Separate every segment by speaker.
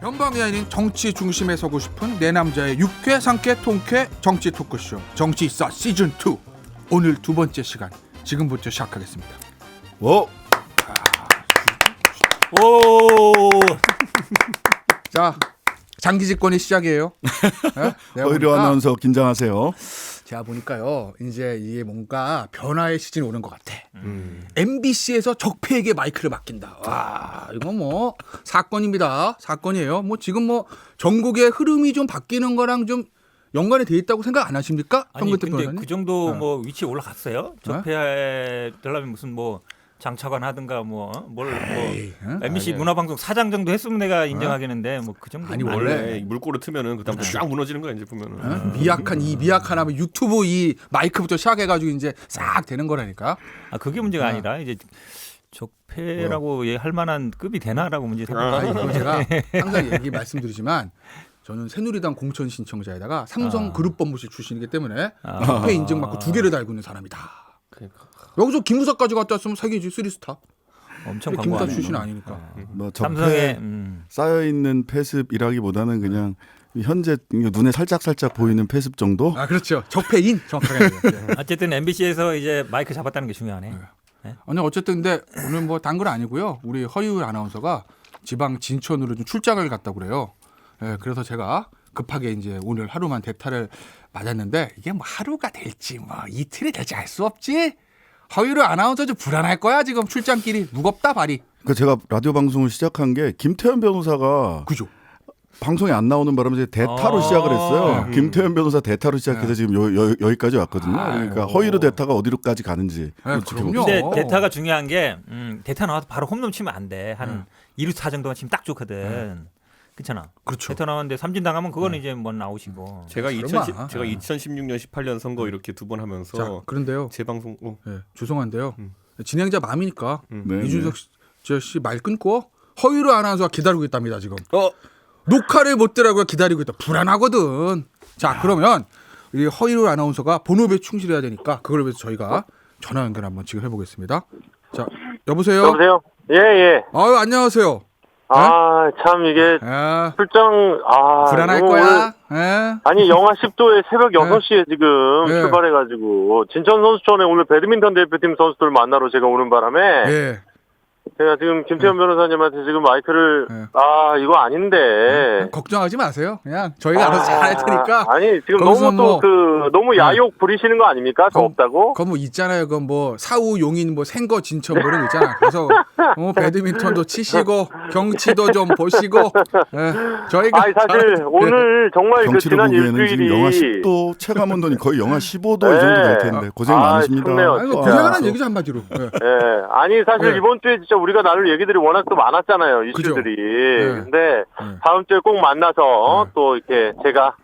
Speaker 1: 변방이 아닌 정치 중심에 서고 싶은 내 남자의 육회 상쾌 통쾌 정치 토크쇼 정치있어 시즌2 오늘 두 번째 시간 지금부터 시작하겠습니다.
Speaker 2: 오!
Speaker 1: 자, 장기 집권이 시작이에요. 네?
Speaker 2: 허이로 아나운서 긴장하세요.
Speaker 1: 제가 보니까요, 이제 이게 뭔가 변화의 시즌이 오는 것 같아. MBC에서 적폐에게 마이크를 맡긴다. 와, 이건 뭐 사건입니다. 사건이에요. 뭐 지금 뭐 전국의 흐름이 좀 바뀌는 거랑 좀 연관이 돼 있다고 생각 안 하십니까?
Speaker 3: 아니 근데
Speaker 1: 변호사님?
Speaker 3: 그 정도 뭐 위치에 올라갔어요? 적폐에 되려면 무슨 뭐 장차관 하든가 뭐 MBC 문화방송 사장 정도 했으면 내가 인정하겠는데 뭐 그 정도
Speaker 1: 아니 원래
Speaker 4: 물꼬를 트면은 그다음 쫙 무너지는 거야 이제 보면은.
Speaker 1: 미약한 하면 유튜브 이 마이크부터 시작해가지고 이제 싹 되는 거라니까.
Speaker 3: 아 그게 문제가 아니라 이제 적폐라고 할 만한 급이 되나라고 문제
Speaker 1: 이거 제가 항상 말씀드리지만 저는 새누리당 공천 신청자에다가 삼성 그룹법무실 출신이기 때문에 적폐 인증받고 두 개를 달고 있는 사람이다.
Speaker 4: 그러니까.
Speaker 1: 여기서 김무사까지 갔다 왔으면 세계지 3스타.
Speaker 3: 엄청
Speaker 1: 김무사
Speaker 3: 광고하네.
Speaker 1: 출신 아니니까.
Speaker 2: 뭐
Speaker 3: 삼성의
Speaker 2: 적폐 쌓여 있는 폐습이라기보다는 그냥 현재 눈에 살짝 보이는 폐습 정도.
Speaker 1: 아 그렇죠. 적폐인 정확하게.
Speaker 3: 어쨌든 MBC에서 이제 마이크 잡았다는 게 중요하네. 네?
Speaker 1: 아니 어쨌든 근데 오늘 뭐 단 건 아니고요. 우리 허유일 아나운서가 지방 진천으로 좀 출장을 갔다고 그래요. 예, 그래서 제가 급하게 이제 오늘 하루만 대타를 맞았는데 이게 뭐 하루가 될지 뭐 이틀이 될지 알 수 없지. 허유일 아나운서 좀 불안할 거야 지금 출장길이 무겁다 발이.
Speaker 2: 그 제가 라디오 방송을 시작한 게 김태현 변호사가
Speaker 1: 그죠.
Speaker 2: 방송에 안 나오는 바람에 이제 대타로 시작을 했어요. 김태현 변호사 대타로 시작해서 지금 여기까지 왔거든요. 그러니까 허위로 대타가 어디로까지 가는지.
Speaker 1: 그럼요.
Speaker 3: 근데 대타가 중요한 게 대타 나와서 바로 홈런 치면 안 돼. 한 2루타 정도만 치면 딱 좋거든. 그렇잖아.
Speaker 1: 그렇죠.
Speaker 3: 대타 나왔는데 삼진 당하면 그거는 이제 뭐 나오시고.
Speaker 4: 제가
Speaker 1: 설마.
Speaker 4: 2016년 18년 선거 이렇게 두 번 하면서
Speaker 1: 자, 그런데요.
Speaker 4: 재방송
Speaker 1: 죄송한데요. 진행자 마음이니까
Speaker 2: 네,
Speaker 1: 이준석 씨 말 끊고 허유일 아나운서가 기다리고 있답니다 지금.
Speaker 4: 어.
Speaker 1: 녹화를 못 들어가고 기다리고 있다. 불안하거든. 자, 그러면 우리 허이로 아나운서가 본업에 충실해야 되니까 그걸 위해서 저희가 전화 연결 한번 지금 해보겠습니다. 자, 여보세요?
Speaker 5: 여보세요? 예.
Speaker 1: 아유, 안녕하세요.
Speaker 5: 아, 참 이게 출장
Speaker 1: 불안할
Speaker 5: 너무
Speaker 1: 거야. 예?
Speaker 5: 아니 영하 10도에 새벽 6시에 지금
Speaker 1: 예.
Speaker 5: 출발해가지고 진천 선수촌에 오늘 배드민턴 대표팀 선수들 만나러 제가 오는 바람에
Speaker 1: 예.
Speaker 5: 제가 지금 김태현 변호사님한테 지금 마이크를 이거 아닌데
Speaker 1: 걱정하지 마세요. 그냥 저희가 알아서 잘 할 테니까.
Speaker 5: 아니 지금
Speaker 1: 거기서
Speaker 5: 너무
Speaker 1: 뭐-
Speaker 5: 너무 야욕 부리시는 거 아닙니까? 더 없다고?
Speaker 1: 그거 뭐 있잖아요. 그거 뭐 사우 용인 뭐 생거 진천 뭐 이런 거 있잖아. 그래서 배드민턴도 치시고 경치도 좀 보시고. 예. 저희가
Speaker 5: 아니 사실 오늘 정말 그
Speaker 2: 경치로
Speaker 5: 지난
Speaker 2: 보기에는 지금 영하
Speaker 5: 일주일이
Speaker 2: 10도 체감 온도는 거의 영하 15도 이 정도 될 텐데 고생 많으십니다.
Speaker 5: 춥네요.
Speaker 1: 아니, 고생하는 얘기죠 한마디로. 예.
Speaker 5: 예. 아니 사실
Speaker 1: 네.
Speaker 5: 이번 주에 진짜 우리가 나눌 얘기들이 워낙 또 많았잖아요. 이슈들이.
Speaker 1: 네.
Speaker 5: 근데 다음 주에 꼭 만나서 또 이렇게 제가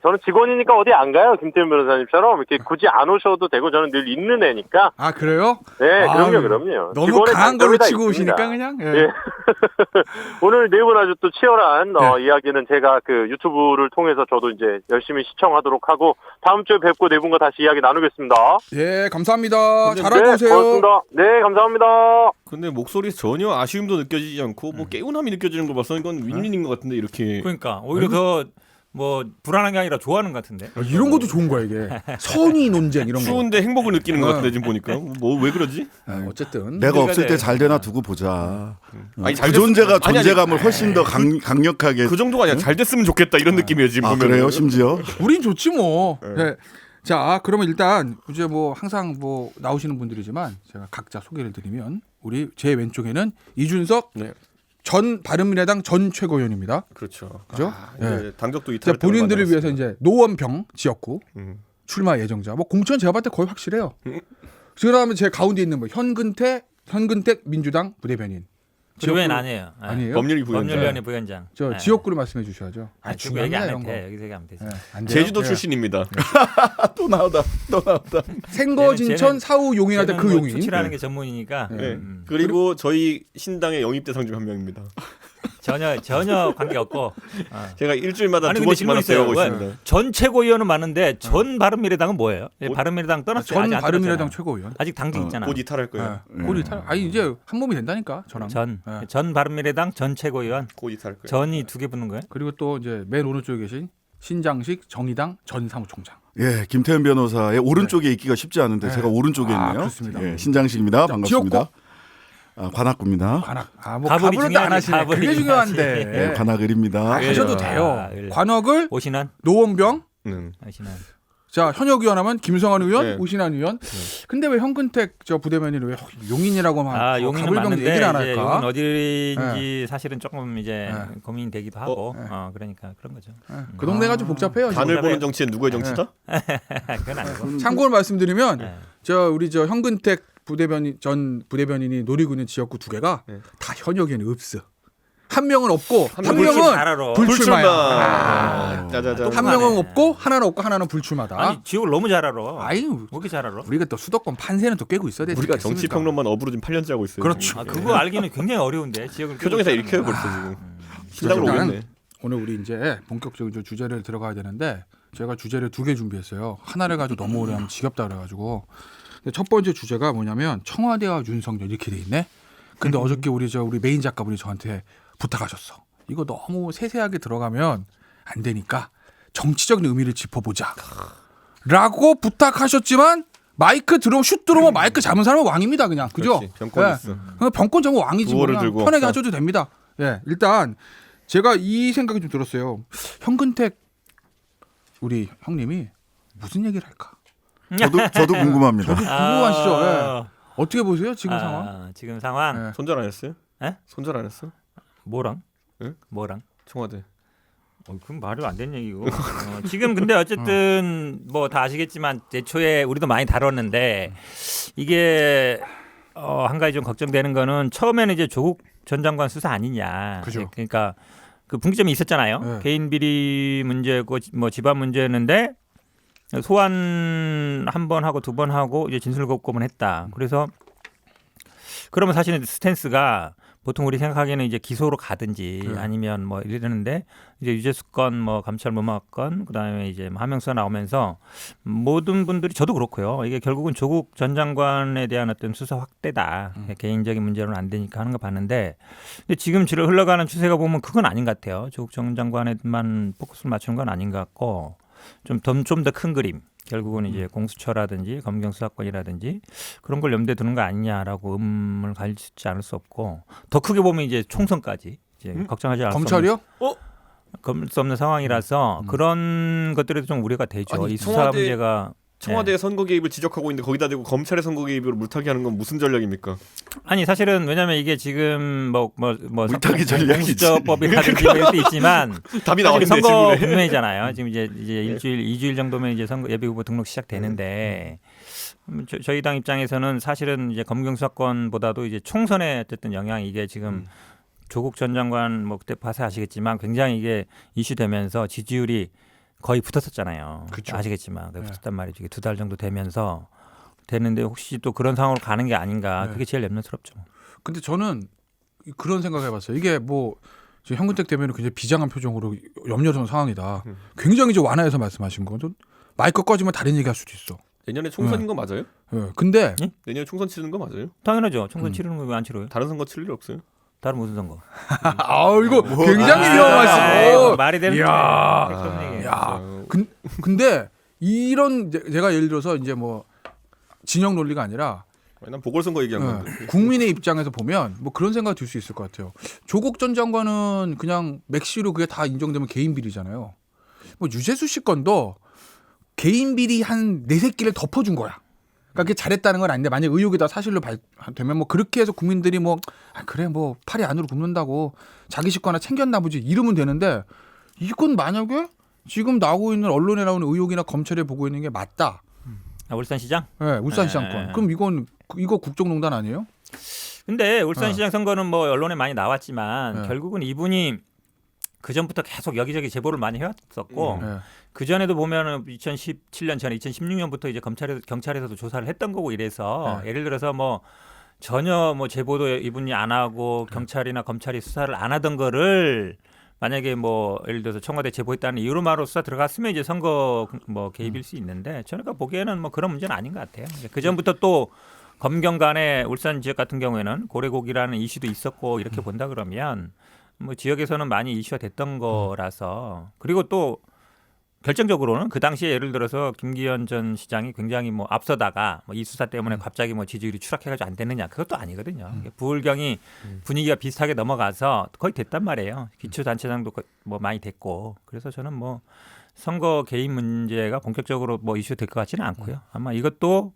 Speaker 5: 저는 직원이니까 어디 안 가요. 김태현 변호사님처럼 이렇게 굳이 안 오셔도 되고 저는 늘 있는 애니까.
Speaker 1: 아 그래요?
Speaker 5: 네,
Speaker 1: 아유,
Speaker 5: 그럼요.
Speaker 1: 너무
Speaker 5: 직원의
Speaker 1: 강한 걸로
Speaker 5: 장점이 다
Speaker 1: 치고
Speaker 5: 있습니다.
Speaker 1: 오시니까 그냥. 예.
Speaker 5: 예. 오늘 네 분 아주 또 치열한
Speaker 1: 네.
Speaker 5: 이야기는 제가 그 유튜브를 통해서 저도 이제 열심히 시청하도록 하고 다음 주에 뵙고 네 분과 다시 이야기 나누겠습니다.
Speaker 1: 예, 감사합니다.
Speaker 4: 근데
Speaker 1: 잘하고
Speaker 5: 네,
Speaker 1: 오세요.
Speaker 5: 고맙습니다. 네, 감사합니다.
Speaker 4: 근데 목소리에서 전혀 아쉬움도 느껴지지 않고 뭐 개운함이 느껴지는 거 봐서 이건 윈윈인 것 같은데 이렇게.
Speaker 3: 그러니까 오히려 더 뭐 불안한 게 아니라 좋아하는 것 같은데.
Speaker 1: 이런 것도 좋은 거야 이게. 선의 논쟁 이런 거.
Speaker 4: 추운데 행복을 느끼는 것 같은데 지금 보니까 뭐 왜 그러지?
Speaker 1: 어쨌든
Speaker 2: 내가 없을 때
Speaker 3: 돼.
Speaker 2: 잘 되나 두고 보자.
Speaker 4: 아니,
Speaker 2: 그
Speaker 4: 잘
Speaker 2: 존재가
Speaker 4: 됐- 아니,
Speaker 2: 존재감을 훨씬 더 강력하게.
Speaker 4: 그 정도가 아니라 잘 됐으면 좋겠다 이런 느낌이에요 지금 보면.
Speaker 2: 그래요 심지어.
Speaker 1: 우린 좋지 뭐. 네. 자, 그러면 일단 이제 뭐 항상 뭐 나오시는 분들이지만 제가 각자 소개를 드리면 우리 제 왼쪽에는 이준석
Speaker 4: 네.
Speaker 1: 전 바른미래당 전 최고위원입니다.
Speaker 4: 그렇죠.
Speaker 1: 그죠?
Speaker 4: 이제 당적도
Speaker 1: 이제
Speaker 4: 이탈.
Speaker 1: 본인들을 위해서 이제 노원병 지역구
Speaker 4: 음.
Speaker 1: 출마 예정자. 뭐 공천 제가 봤을 때 거의 확실해요. 그다음에 제 가운데 있는 뭐 현근택 민주당 부대변인.
Speaker 3: 부위원 아니에요. 네.
Speaker 1: 아니에요?
Speaker 4: 법률위 부위원장.
Speaker 3: 법률위원회 부위원장.
Speaker 1: 저
Speaker 3: 네.
Speaker 1: 지역구를 말씀해 주셔야죠.
Speaker 3: 아, 지금 얘기 안
Speaker 1: 이런
Speaker 3: 해도
Speaker 1: 거.
Speaker 3: 돼. 여기서 얘기하면 되지.
Speaker 1: 네, 안 돼요?
Speaker 4: 제주도
Speaker 1: 예.
Speaker 4: 출신입니다.
Speaker 2: 또 나오다.
Speaker 1: 생거 진천 사후 용인할 때 그 용인.
Speaker 3: 추출하는 게 전문이니까.
Speaker 4: 네. 그리고 저희 신당의 영입대상 중 한 명입니다.
Speaker 3: 전혀 관계 없고.
Speaker 4: 제가 일주일마다
Speaker 3: 아니
Speaker 4: 두
Speaker 3: 근데
Speaker 4: 번씩마다
Speaker 3: 질문 있어요.
Speaker 4: 배우고
Speaker 3: 왜?
Speaker 4: 있습니다.
Speaker 3: 전 최고위원은 많은데 전 바른미래당은 뭐예요? 바른미래당 떠났죠.
Speaker 1: 전
Speaker 3: 아직 안
Speaker 1: 바른미래당
Speaker 3: 떠났잖아요.
Speaker 1: 최고위원.
Speaker 3: 아직 당직 있잖아.
Speaker 4: 곧 이탈할 거예요.
Speaker 1: 꼴이 탈. 아니 이제 한 몸이 된다니까 저랑.
Speaker 3: 전 바른미래당 전 최고위원.
Speaker 4: 곧 이탈할 거예요.
Speaker 3: 전이 두 개 붙는 거예요?
Speaker 1: 그리고 또 이제 맨 오른쪽에 계신 신장식 정의당 전 사무총장.
Speaker 2: 예, 김태현 변호사의 오른쪽에 있기가 쉽지 않은데
Speaker 1: 네.
Speaker 2: 제가 오른쪽에 있네요.
Speaker 1: 그렇습니다.
Speaker 2: 예, 신장식입니다. 반갑습니다.
Speaker 1: 지역구?
Speaker 2: 관악구입니다.
Speaker 1: 관악. 뭐
Speaker 3: 가불이
Speaker 1: 가불은 또 안
Speaker 3: 중요하지,
Speaker 1: 하시네.
Speaker 3: 가불이
Speaker 1: 그게
Speaker 3: 중요하지.
Speaker 1: 중요한데.
Speaker 2: 예, 관악을입니다.
Speaker 1: 하셔도
Speaker 3: 아,
Speaker 1: 돼요.
Speaker 3: 을.
Speaker 1: 관악을
Speaker 3: 오신환?
Speaker 1: 노원병.
Speaker 3: 오신환.
Speaker 1: 자 현역 의원 하면 김성환 의원,
Speaker 4: 네.
Speaker 1: 오신환 의원. 근데 왜 현근택 저 부대변인이 왜 용인이라고 하면
Speaker 3: 용인은
Speaker 1: 가불병
Speaker 3: 맞는데
Speaker 1: 얘기를 안
Speaker 3: 이제
Speaker 1: 할까?
Speaker 3: 용인 어디인지 사실은 조금 이제
Speaker 1: 네.
Speaker 3: 고민되기도 하고 그러니까 그런 거죠.
Speaker 1: 그 동네가 좀 복잡해요. 지금.
Speaker 4: 간을 보는 정치는 누구의 정치다?
Speaker 3: 그건 아니고.
Speaker 1: 참고로 말씀드리면
Speaker 3: 네.
Speaker 1: 우리 현근택 전 부대변인이 노리고 있는 지역구 두 개가
Speaker 4: 네.
Speaker 1: 다 현역에는 없어. 한 명은 없고 한
Speaker 3: 명은
Speaker 1: 명은
Speaker 3: 잘 알아.
Speaker 1: 불출마야.
Speaker 4: 짜자자.
Speaker 1: 한 명은 없고 하나는 없고 하나는 불출마다.
Speaker 3: 아니 지역을 너무 잘 알아.
Speaker 1: 아유,
Speaker 3: 왜 이렇게 잘 알아?
Speaker 1: 우리가 또 수도권 판세는 또 깨고 있어야 되지.
Speaker 4: 우리가
Speaker 1: 않겠습니까?
Speaker 4: 정치 평론만 업으로 지금 8년째 하고 있어요.
Speaker 1: 그렇죠.
Speaker 3: 그거 알기는 굉장히 어려운데 지역을
Speaker 4: 표정에서
Speaker 3: 깨고
Speaker 4: 이렇게
Speaker 3: 있다는
Speaker 4: 해버렸어
Speaker 3: 거.
Speaker 4: 지금. 신당으로
Speaker 1: 일단은
Speaker 4: 오겠네.
Speaker 1: 오늘 우리 이제 본격적으로 주제를 들어가야 되는데 제가 주제를 2개 준비했어요. 하나를 가지고 너무 오래 하면 지겹다 그래가지고. 근데 첫 번째 주제가 뭐냐면 청와대와 윤석열 이렇게 돼 있네. 근데 어저께 우리 메인 작가분이 저한테 부탁하셨어. 이거 너무 세세하게 들어가면 안 되니까 정치적인 의미를 짚어보자. 라고 부탁하셨지만 마이크 들어오면 슛 들어오면 마이크 잡은 사람은 왕입니다. 그냥. 그죠?
Speaker 4: 그렇지, 병권
Speaker 1: 예.
Speaker 4: 있어.
Speaker 1: 그냥 병권 잡으면 왕이지. 뭐
Speaker 4: 구호를
Speaker 1: 그냥
Speaker 4: 들고
Speaker 1: 편하게
Speaker 4: 없어.
Speaker 1: 하셔도 됩니다. 예, 일단 제가 이 생각이 좀 들었어요. 현근택 우리 형님이 무슨 얘기를 할까?
Speaker 2: 저도 궁금합니다.
Speaker 1: 궁금하시죠? 예. 어떻게 보세요? 지금 상황?
Speaker 3: 지금 상황.
Speaker 1: 예.
Speaker 4: 손절 안 했어요?
Speaker 3: 에?
Speaker 4: 손절 안 했어?
Speaker 3: 뭐랑?
Speaker 4: 응?
Speaker 3: 뭐랑?
Speaker 4: 청와대.
Speaker 3: 그럼 말이 안 되는 얘기고. 지금 근데 어쨌든 뭐 다 아시겠지만 애초에 우리도 많이 다뤘는데 이게 한 가지 좀 걱정되는 거는 처음에는 이제 조국 전 장관 수사 아니냐.
Speaker 1: 그죠.
Speaker 3: 그러니까 그 분기점이 있었잖아요.
Speaker 1: 네.
Speaker 3: 개인 비리 문제고 뭐 집안 문제였는데 소환 한 번 하고 두 번 하고 이제 진술 거부권을 했다. 그래서 그러면 사실은 스탠스가 보통 우리 생각하기에는 이제 기소로 가든지
Speaker 1: 네.
Speaker 3: 아니면 뭐 이러는데 이제 유재수 건, 뭐 감찰 무마 건, 그다음에 이제 뭐 하명수가 나오면서 모든 분들이 저도 그렇고요. 이게 결국은 조국 전 장관에 대한 어떤 수사 확대다. 개인적인 문제로는 안 되니까 하는 거 봤는데 근데 지금 흘러가는 추세가 보면 그건 아닌 것 같아요. 조국 전 장관에만 포커스를 맞추는 건 아닌 것 같고 좀 더 큰 그림. 결국은 이제 공수처라든지 검경 수사권이라든지 그런 걸 염두에 두는 거 아니냐라고 의문을 가지지 않을 수 없고 더 크게 보면 이제 총선까지 이제 걱정하지 않을
Speaker 1: 검찰이요?
Speaker 3: 수 없는 상황이라서 그런 것들에도 좀 우려가 되죠.
Speaker 4: 아니,
Speaker 3: 이 수사
Speaker 4: 청와대-
Speaker 3: 문제가
Speaker 4: 청와대의 선거 개입을 지적하고 있는데 거기다 대고 검찰의 선거 개입을 물타기 하는 건 무슨 전략입니까?
Speaker 3: 아니 사실은 왜냐하면 이게 지금 뭐
Speaker 2: 물타기 전략이지.
Speaker 3: 공수처법이라든지 뭐 이런 게 있지만
Speaker 4: 답이
Speaker 3: 사실
Speaker 4: 나왔는데
Speaker 3: 선거
Speaker 4: 질문에.
Speaker 3: 국면이잖아요. 지금 이제 일주일, 2주일 정도면 이제 선거 예비 후보 등록 시작되는데 저희 당 입장에서는 사실은 이제 검경 수사권보다도 이제 총선에 어쨌든 영향이 이게 지금 조국 전 장관 뭐 그때 봐서 아시겠지만 굉장히 이게 이슈되면서 지지율이 거의 붙었었잖아요.
Speaker 1: 그쵸.
Speaker 3: 아시겠지만
Speaker 1: 네.
Speaker 3: 붙었단 말이죠. 이게 2달 정도 되면서 되는데 혹시 또 그런 상황으로 가는 게 아닌가.
Speaker 1: 네.
Speaker 3: 그게 제일 염려스럽죠.
Speaker 1: 근데 저는 그런 생각을 해봤어요. 이게 뭐 지금 현근택 대변인 굉장히 비장한 표정으로 염려스러운 상황이다. 굉장히 좀 완화해서 말씀하신 거죠. 마이크 꺼지면 다른 얘기할 수도 있어.
Speaker 4: 내년에 총선인 거 맞아요?
Speaker 1: 예. 근데
Speaker 4: 내년에 총선 치르는 거 맞아요?
Speaker 3: 당연하죠. 총선 치르는 거 왜 안 치러요?
Speaker 4: 다른 선거 치를 일 없어요?
Speaker 3: 다른 무슨 선거?
Speaker 1: 이거 굉장히 위험하시고.
Speaker 3: 말이 되는
Speaker 1: 이야.
Speaker 3: 그런 얘기예요.
Speaker 1: 야, 근데 이런 제가 예를 들어서 이제 뭐 진영 논리가 아니라
Speaker 4: 난 보궐선거 얘기한 건데.
Speaker 1: 국민의 입장에서 보면 뭐 그런 생각이 들 수 있을 것 같아요. 조국 전 장관은 그냥 맥시로 그게 다 인정되면 개인 비리잖아요. 뭐 유재수 씨 건도 개인 비리 한 4-5개를 덮어준 거야. 그러니까 그게 잘했다는 건 아닌데 만약 의혹이 다 사실로 되면 뭐 그렇게 해서 국민들이 뭐 그래 뭐 팔이 안으로 굽는다고 자기 식구 하나 챙겼나 보지 이러면 되는데 이건 만약에 지금 나오고 있는 언론에 나오는 의혹이나 검찰에 보고 있는 게 맞다.
Speaker 3: 울산시장?
Speaker 1: 네, 울산시장 건. 그럼 이거 국정농단 아니에요?
Speaker 3: 근데 울산시장 선거는 뭐 언론에 많이 나왔지만
Speaker 1: 네.
Speaker 3: 결국은 이분이 그 전부터 계속 여기저기 제보를 많이 해왔었고
Speaker 1: 네.
Speaker 3: 그 전에도 보면은 2017년 전에 2016년부터 이제 경찰에서도 조사를 했던 거고 이래서
Speaker 1: 네.
Speaker 3: 예를 들어서 뭐 전혀 뭐 제보도 이분이 안 하고 경찰이나 검찰이 수사를 안 하던 거를 만약에 뭐 예를 들어서 청와대 제보했다는 이유로만으로 수사 들어갔으면 이제 선거 뭐 개입일 수 있는데 저희가 보기에는 뭐 그런 문제는 아닌 것 같아요. 그 전부터 또 검경 간에 울산 지역 같은 경우에는 고래고기라는 이슈도 있었고 이렇게 본다 그러면 뭐 지역에서는 많이 이슈가 됐던 거라서 그리고 또 결정적으로는 그 당시에 예를 들어서 김기현 전 시장이 굉장히 뭐 앞서다가 뭐 이 수사 때문에 갑자기 뭐 지지율이 추락해가지고 안 됐느냐 그것도 아니거든요. 부울경이 분위기가 비슷하게 넘어가서 거의 됐단 말이에요. 기초단체장도 뭐 많이 됐고 그래서 저는 뭐 선거 개입 문제가 본격적으로 뭐 이슈 될 것 같지는 않고요. 아마 이것도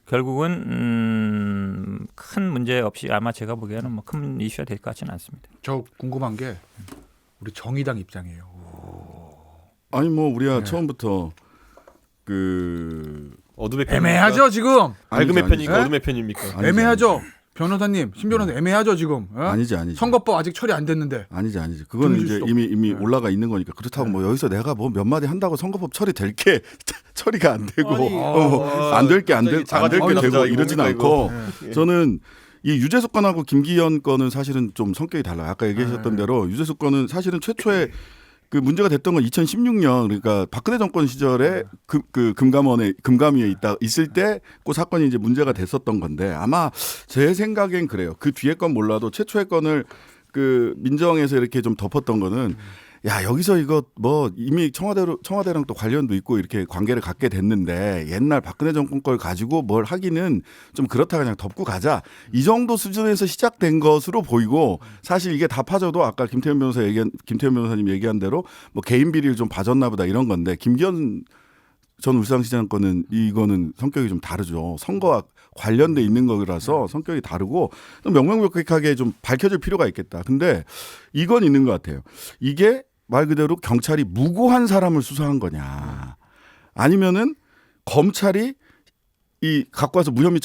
Speaker 3: 결국은 큰 문제 없이 아마 제가 보기에는 뭐 큰 이슈가 될 것 같지는 않습니다.
Speaker 1: 저 궁금한 게 우리 정의당 입장이에요.
Speaker 2: 아니 뭐 우리가
Speaker 1: 네.
Speaker 2: 처음부터 그
Speaker 4: 어둠의 편
Speaker 1: 애매하죠 지금.
Speaker 4: 밝음의
Speaker 2: 아니죠,
Speaker 4: 편입니까?
Speaker 1: 아니죠.
Speaker 4: 어둠의 편입니까?
Speaker 2: 아니죠,
Speaker 1: 애매하죠. 변호사님, 신 변호사 애매하죠 지금. 어?
Speaker 2: 아니지.
Speaker 1: 선거법 아직 처리 안 됐는데.
Speaker 2: 아니지. 그거는
Speaker 1: 등질
Speaker 2: 이제
Speaker 1: 수도
Speaker 2: 이미
Speaker 1: 네.
Speaker 2: 올라가 있는 거니까 그렇다고 뭐 여기서 내가 뭐 몇 마디 한다고 선거법 처리될 게 처리가 안 되고 안 될 게 안 될 게 되고 이러진 않고 저는 이 유재석 건하고 김기현 건은 사실은 좀 성격이 달라요. 아까 얘기하셨던 대로 유재석 건은 사실은 최초에 그 문제가 됐던 건 2016년 그러니까 박근혜 정권 시절에 그 금감위에 있을 때 그 사건이 이제 문제가 됐었던 건데 아마 제 생각엔 그래요. 그 뒤에 건 몰라도 최초의 건을 그 민정에서 이렇게 좀 덮었던 거는 야 여기서 이거 뭐 이미 청와대랑 또 관련도 있고 이렇게 관계를 갖게 됐는데 옛날 박근혜 정권 걸 가지고 뭘 하기는 좀 그렇다 그냥 덮고 가자 이 정도 수준에서 시작된 것으로 보이고 사실 이게 다 파져도 아까 김태현 변호사님 얘기한 대로 뭐 개인 비리를 좀 봐줬나 보다 이런 건데 김기현 전 울산시장 건은 이거는 성격이 좀 다르죠. 선거와 관련돼 있는 거라서 성격이 다르고 명명백백하게 좀 밝혀질 필요가 있겠다. 근데 이건 있는 것 같아요. 이게 말 그대로 경찰이 무고한 사람을 수사한 거냐 아니면은 검찰이 이 갖고 와서 무혐의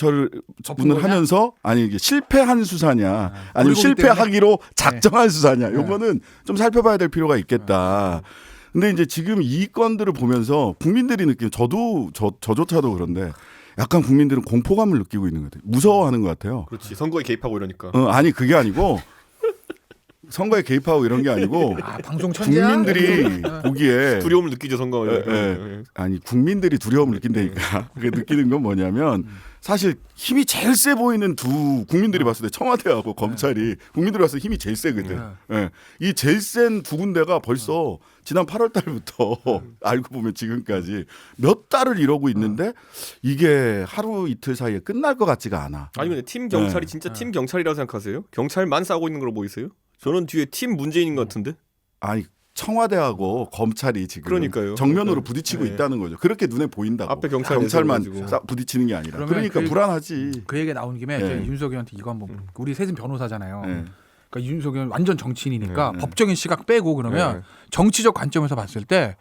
Speaker 2: 처분을 하면서 아니 이게 실패한 수사냐 아니면 실패하기로 작정한 수사냐 요거는 좀 살펴봐야 될 필요가 있겠다. 근데 이제 지금 이 건들을 보면서 국민들이 느끼는 저조차도 그런데 약간 국민들은 공포감을 느끼고 있는 것 같아요. 무서워하는 것 같아요.
Speaker 4: 그렇지. 선거에 개입하고 이러니까.
Speaker 2: 아니 그게 아니고 선거에 개입하고 이런 게 아니고
Speaker 1: 방송 천재야?
Speaker 2: 국민들이 보기에
Speaker 4: 두려움을 느끼죠 선거.
Speaker 2: 아니 국민들이 두려움을 느낀다니까. 그 느끼는 건 뭐냐면 사실 힘이 제일 세 보이는 두 국민들이 봤을 때 청와대하고 검찰이 국민들이 봤을 때 힘이 제일 세거든. 이 제일 센 두 군데가 벌써 지난 8월 달부터 알고 보면 지금까지 몇 달을 이러고 있는데 이게 하루 이틀 사이에 끝날 것 같지가 않아.
Speaker 4: 아니 근데 팀 경찰이 진짜 팀 경찰이라고 생각하세요? 경찰만 싸우고 있는 걸로 보이세요? 저는 뒤에 팀 문재인인 것 같은데.
Speaker 2: 아니 청와대하고 검찰이 지금
Speaker 4: 그러니까요.
Speaker 2: 정면으로 부딪히고 있다는 거죠. 그렇게 눈에 보인다고.
Speaker 4: 앞에
Speaker 2: 경찰만
Speaker 4: 내세워가지고.
Speaker 2: 부딪히는 게 아니라.
Speaker 1: 그러면
Speaker 2: 그러니까 불안하지.
Speaker 1: 그 얘기 나온 김에
Speaker 2: 네.
Speaker 1: 이제 윤석열한테 이거 한번 우리 셋은 변호사잖아요.
Speaker 2: 네.
Speaker 1: 그러니까 윤석열 완전 정치인이니까
Speaker 2: 네.
Speaker 1: 법적인 시각 빼고 그러면
Speaker 4: 네.
Speaker 1: 정치적 관점에서 봤을 때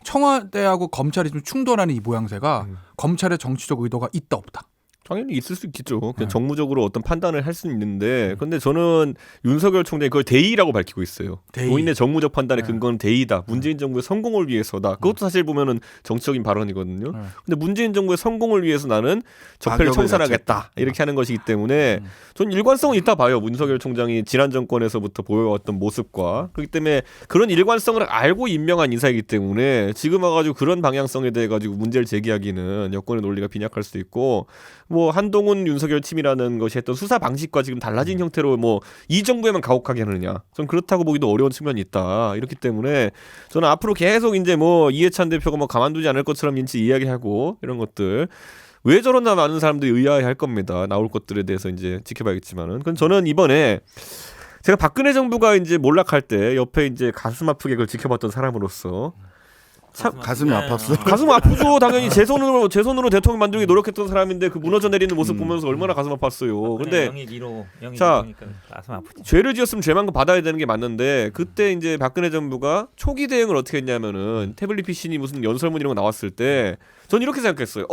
Speaker 1: 청와대하고 검찰이 좀 충돌하는 이 모양새가 검찰의 정치적 의도가 있다 없다.
Speaker 4: 당연히 있을 수 있겠죠. 그냥 정무적으로 어떤 판단을 할 수는 있는데, 근데 저는 윤석열 총장이 그걸 대의라고 밝히고 있어요.
Speaker 1: 대의.
Speaker 4: 본인의 정무적 판단의
Speaker 1: 네.
Speaker 4: 근거는 대의다. 문재인 정부의 성공을 위해서다. 그것도 사실 보면은 정치적인 발언이거든요. 근데 문재인 정부의 성공을 위해서 나는 적폐를
Speaker 2: 악역을
Speaker 4: 청산하겠다. 이렇게 하는 것이기 때문에 전 일관성은 있다 봐요. 윤석열 총장이 지난 정권에서부터 보여왔던 모습과. 그렇기 때문에 그런 일관성을 알고 임명한 인사이기 때문에 지금 와가지고 그런 방향성에 대해 가지고 문제를 제기하기는 여권의 논리가 빈약할 수도 있고, 뭐 한동훈 윤석열 팀이라는 것이 했던 수사 방식과 지금 달라진 형태로 뭐 이 정부에만 가혹하게 하느냐, 전 그렇다고 보기도 어려운 측면이 있다. 이렇기 때문에 저는 앞으로 계속 이제 뭐 이해찬 대표가 뭐 가만두지 않을 것처럼 인치 이야기하고 이런 것들 왜 저러나 많은 사람들이 의아해할 겁니다. 나올 것들에 대해서 이제 지켜봐야겠지만은, 그건 저는 이번에 제가 박근혜 정부가 이제 몰락할 때 옆에 이제 가슴 아프게 그걸 지켜봤던 사람으로서 참
Speaker 2: 가슴이 아팠어.
Speaker 4: 가슴 아프죠. 당연히 제 손으로 대통령 만들기 노력했던 사람인데 그 무너져 내리는 모습 보면서 얼마나 가슴 아팠어요. 근데 자,
Speaker 3: 가슴 아프지.
Speaker 4: 죄를 지었으면 죄만큼 받아야 되는 게 맞는데, 그때 이제 박근혜 정부가 초기 대응을 어떻게 했냐면은 태블릿 PC니 무슨 연설문 이런 거 나왔을 때 전 이렇게 생각했어요.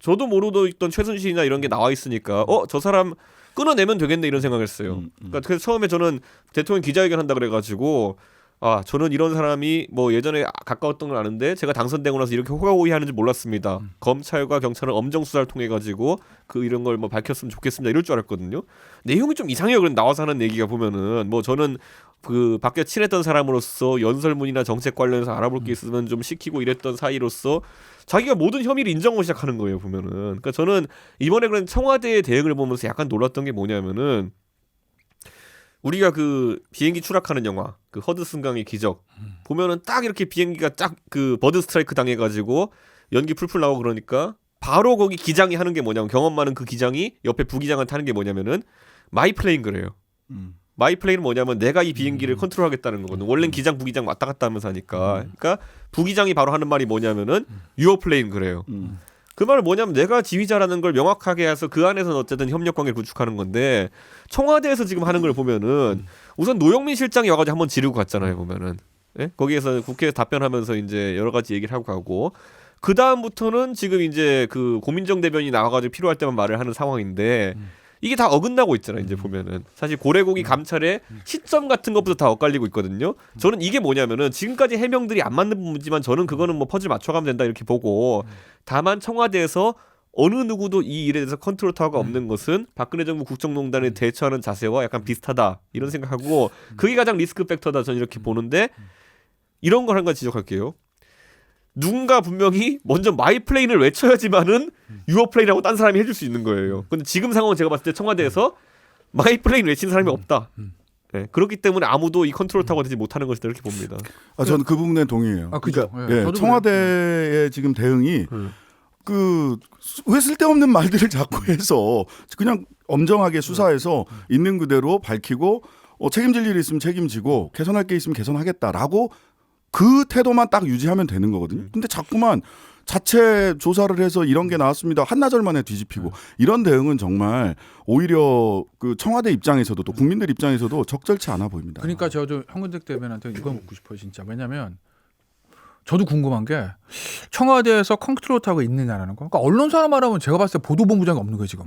Speaker 4: 저도 모르고 있던 최순실이나 이런 게 나와 있으니까 저 사람 끊어내면 되겠네 이런 생각을 했어요. 그러니까 그래서 처음에 저는 대통령 기자회견 한다 그래가지고 저는 이런 사람이 뭐 예전에 가까웠던 걸 아는데 제가 당선되고 나서 이렇게 호가호위하는지 몰랐습니다. 검찰과 경찰은 엄정 수사를 통해 가지고 그 이런 걸 뭐 밝혔으면 좋겠습니다. 이럴 줄 알았거든요. 내용이 좀 이상해요. 그런 나와서 하는 얘기가 보면은 뭐 저는 그 밖에 친했던 사람으로서 연설문이나 정책 관련해서 알아볼 게 있으면 좀 시키고 이랬던 사이로서 자기가 모든 혐의를 인정하고 시작하는 거예요. 보면은. 그러니까 저는 이번에 그런 청와대의 대응을 보면서 약간 놀랐던 게 뭐냐면은. 우리가 그 비행기 추락하는 영화 그 허드슨 강의 기적 보면은 딱 이렇게 비행기가 딱 그 버드 스트라이크 당해가지고 연기 풀풀 나오고 그러니까 바로 거기 기장이 하는 게 뭐냐면 경험 많은 그 기장이 옆에 부기장한테 하는 게 뭐냐면은 마이 플레인 그래요. 마이 플레인은 뭐냐면 내가 이 비행기를 컨트롤하겠다는 거거든. 원래는 기장 부기장 왔다 갔다 하면서 하니까. 그러니까 부기장이 바로 하는 말이 뭐냐면은 유어 플레인 그래요. 그 말은 뭐냐면 내가 지휘자라는 걸 명확하게 해서 그 안에서는 어쨌든 협력관계를 구축하는 건데 청와대에서 지금 하는 걸 보면은 우선 노영민 실장이 와가지고 한번 지르고 갔잖아요 보면은 예? 거기에서 국회에 답변하면서 이제 여러 가지 얘기를 하고 가고 그 다음부터는 지금 이제 그 고민정 대변인이 나와가지고 필요할 때만 말을 하는 상황인데 이게 다 어긋나고 있잖아요. 이제 보면은 사실 고래고기 감찰의 시점 같은 것부터 다 엇갈리고 있거든요. 저는 이게 뭐냐면은 지금까지 해명들이 안 맞는 부분이지만 저는 그거는 뭐 퍼즐 맞춰가면 된다 이렇게 보고 다만 청와대에서 어느 누구도 이 일에 대해서 컨트롤 타워가 없는 것은 박근혜 정부 국정농단에 대처하는 자세와 약간 비슷하다 이런 생각하고 그게 가장 리스크 팩터다 저는 이렇게 보는데 이런 걸 한 가지 지적할게요. 누군가 분명히 먼저 마이 플레인을 외쳐야지만은 유어 플레인이라고 딴 사람이 해줄 수 있는 거예요. 근데 지금 상황은 제가 봤을 때 청와대에서 마이 플레인 외친 사람이 없다. 네, 그렇기 때문에 아무도 이 컨트롤 타워가 되지 못하는 것이다 이렇게 봅니다.
Speaker 2: 저는 그 부분에 동의해요.
Speaker 1: 그죠.
Speaker 2: 그러니까,
Speaker 1: 저도
Speaker 2: 청와대의 지금 대응이 그 왜 쓸데없는 말들을 자꾸 해서 그냥 엄정하게 수사해서 있는 그대로 밝히고 책임질 일이 있으면 책임지고 개선할 게 있으면 개선하겠다라고 그 태도만 딱 유지하면 되는 거거든요. 근데 자꾸만 자체 조사를 해서 이런 게 나왔습니다. 한나절 만에 뒤집히고 이런 대응은 정말 오히려 그 청와대 입장에서도 또 국민들 입장에서도 적절치 않아 보입니다.
Speaker 1: 그러니까 저도 황근택 대변한테 이거 묻고 싶어요 진짜. 왜냐하면 저도 궁금한 게 청와대에서 컨트롤 타워가 있느냐라는 거. 그러니까 언론사로 말하면 제가 봤을 때 보도본부장이 없는 거예요 지금.